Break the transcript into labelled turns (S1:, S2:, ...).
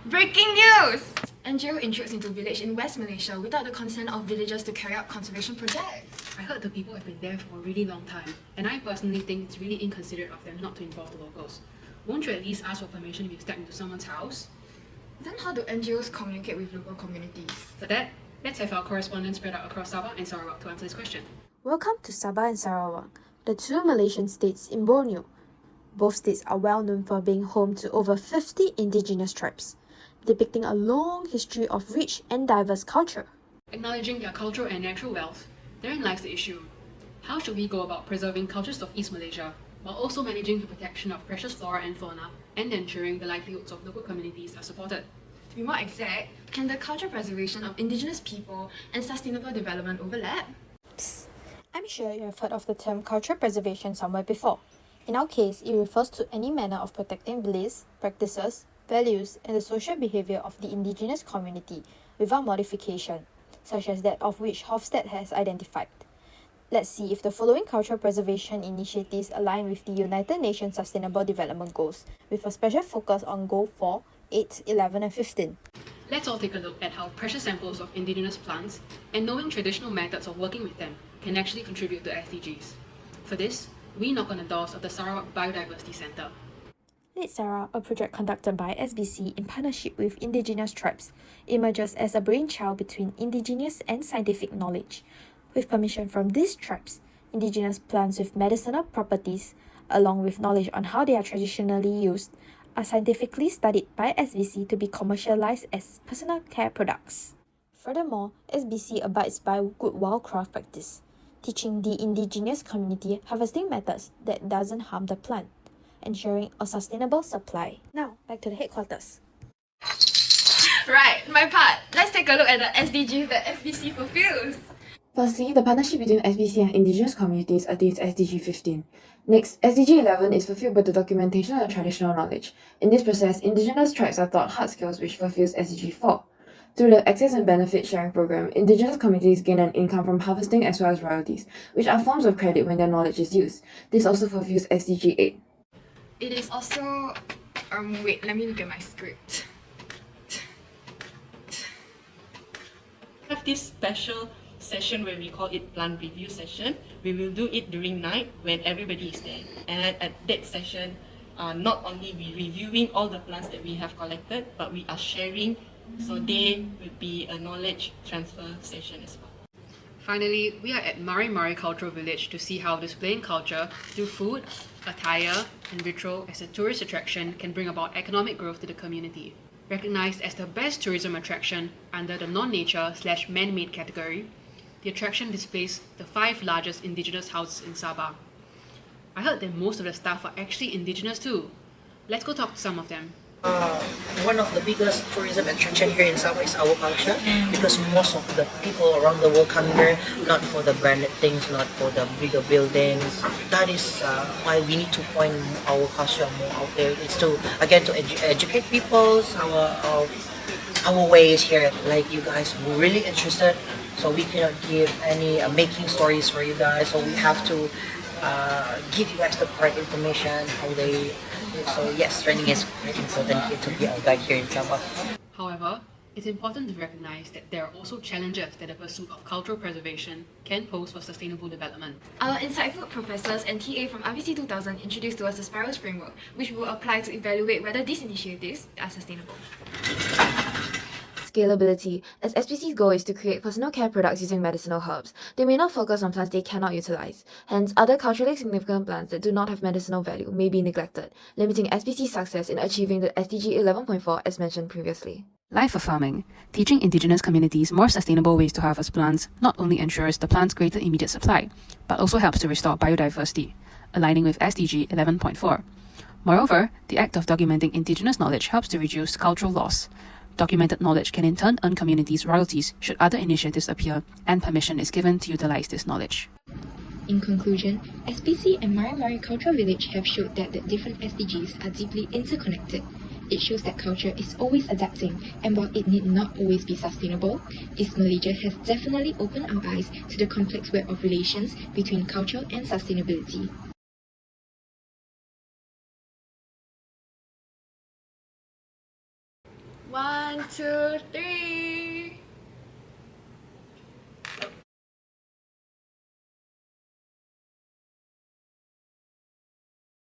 S1: Breaking news! NGO intrudes into village in West Malaysia without the consent of villagers to carry out conservation projects.
S2: I heard the people have been there for a really long time, and I personally think it's really inconsiderate of them not to involve the locals. Won't you at least ask for permission if you step into someone's house?
S1: Then how do NGOs communicate with local communities?
S2: For that, let's have our correspondents spread out across Sabah and Sarawak to answer this question.
S3: Welcome to Sabah and Sarawak, the two Malaysian states in Borneo. Both states are well known for being home to over 50 indigenous tribes, depicting a long history of rich and diverse culture.
S2: Acknowledging their cultural and natural wealth, therein lies the issue. How should we go about preserving cultures of East Malaysia, while also managing the protection of precious flora and fauna and ensuring the livelihoods of local communities are supported?
S1: To be more exact, can the cultural preservation of indigenous people and sustainable development overlap?
S3: I'm sure you have heard of the term cultural preservation somewhere before. In our case, it refers to any manner of protecting beliefs, practices, values, and the social behavior of the indigenous community without modification, such as that of which Hofstede has identified. Let's see if the following cultural preservation initiatives align with the United Nations Sustainable Development Goals, with a special focus on Goal 4, 8, 11, and 15.
S2: Let's all take a look at how precious samples of indigenous plants and knowing traditional methods of working with them can actually contribute to SDGs. For this, we knock on the doors of the Sarawak Biodiversity Centre.
S3: Lead Sarah, a project conducted by SBC in partnership with Indigenous tribes, emerges as a brainchild between indigenous and scientific knowledge. With permission from these tribes, indigenous plants with medicinal properties, along with knowledge on how they are traditionally used, are scientifically studied by SBC to be commercialized as personal care products. Furthermore, SBC abides by good wildcraft practice, teaching the indigenous community harvesting methods that doesn't harm the plant, ensuring a sustainable supply. Now, back to the headquarters.
S1: Right, my part. Let's take a look at the SDGs that SBC fulfills.
S4: Firstly, the partnership between SBC and Indigenous communities attains SDG 15. Next, SDG 11 is fulfilled by the documentation of traditional knowledge. In this process, Indigenous tribes are taught hard skills which fulfills SDG 4. Through the Access and Benefit Sharing Program, Indigenous communities gain an income from harvesting as well as royalties, which are forms of credit when their knowledge is used. This also fulfills SDG 8.
S1: It is also... wait, let me look at my script.
S5: Have this special session where we call it plant review session. We will do it during night when everybody is there. And at that session, not only we reviewing all the plants that we have collected, but we are sharing, so they will be a knowledge transfer session as well.
S2: Finally, we are at Mari Mari Cultural Village to see how displaying culture through food, attire, and ritual as a tourist attraction can bring about economic growth to the community. Recognized as the best tourism attraction under the non-nature/man-made category, the attraction displays the 5 largest indigenous houses in Sabah. I heard that most of the staff are actually indigenous too. Let's go talk to some of them.
S6: One of the biggest tourism attraction here in Sabah is our culture, because most of the people around the world come here not for the branded things, not for the bigger buildings. That is why we need to point our culture more out there. It's to again to educate people our ways here. Like you guys were really interested, so we cannot give any making stories for you guys. So we have to give you guys the correct information how they. So yes, training is very important here to be our guide here in Sabah.
S2: However, it's important to recognize that there are also challenges that the pursuit of cultural preservation can pose for sustainable development.
S1: Our insightful professors and TA from RVC2000 introduced to us the Spirals framework, which we will apply to evaluate whether these initiatives are sustainable.
S3: Scalability, as SPC's goal is to create personal care products using medicinal herbs. They may not focus on plants they cannot utilize. Hence, other culturally significant plants that do not have medicinal value may be neglected, limiting SPC's success in achieving the SDG 11.4 as mentioned previously.
S2: Life of farming. Teaching indigenous communities more sustainable ways to harvest plants not only ensures the plant's greater immediate supply, but also helps to restore biodiversity, aligning with SDG 11.4. Moreover, the act of documenting indigenous knowledge helps to reduce cultural loss. Documented knowledge can in turn earn communities royalties should other initiatives appear, and permission is given to utilize this knowledge.
S7: In conclusion, SPC and Mari Mari Cultural Village have showed that the different SDGs are deeply interconnected. It shows that culture is always adapting, and while it need not always be sustainable, East Malaysia has definitely opened our eyes to the complex web of relations between culture and sustainability.
S1: 1, 2, 3.